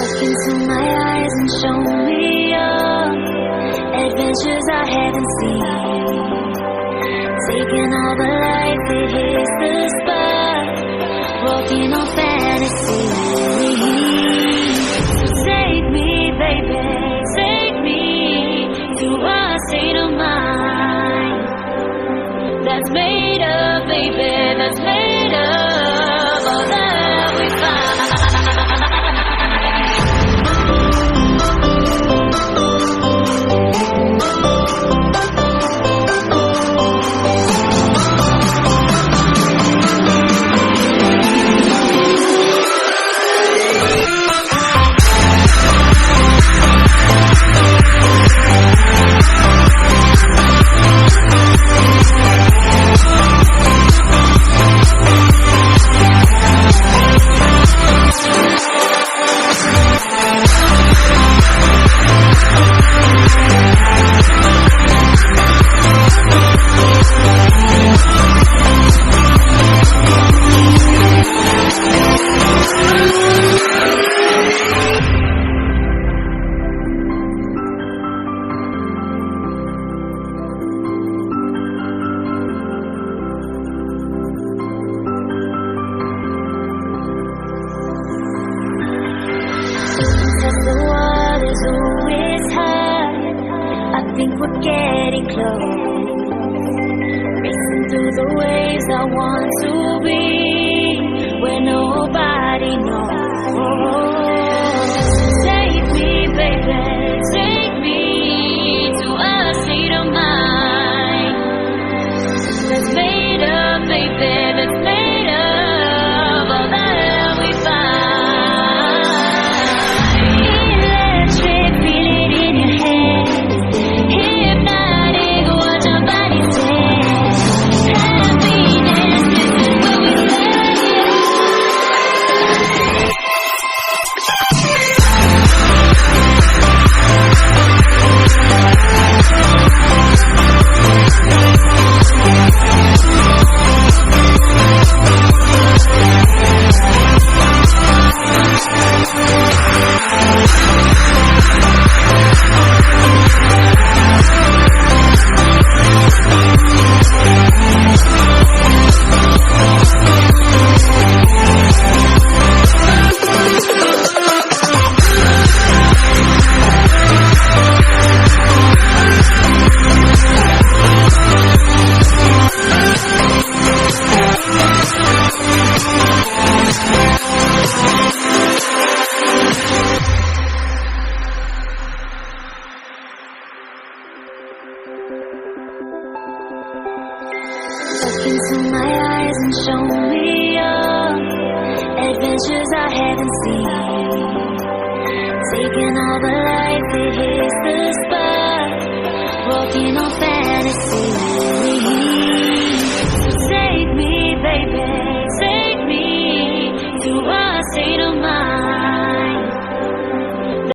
Look into my eyes and show me your adventures I haven't seen. Taking all the light that hits the spot, walking on fantasy. So take me, baby, take me to a state of mind that's made of, baby, that's made of all that we find. 'cause the water's always high. I think we're getting close, racing through the waves. I want to be where nobody knows. Take me, baby, take me to a state of mind that's made up, baby, that's made of all the love we find. Electric, feel it in your head. Hypnotic, watch our bodies dance. Happiness, this is what we look into my eyes and show me your adventures I haven't seen. Taking all the light that hits the spot, walking on fast.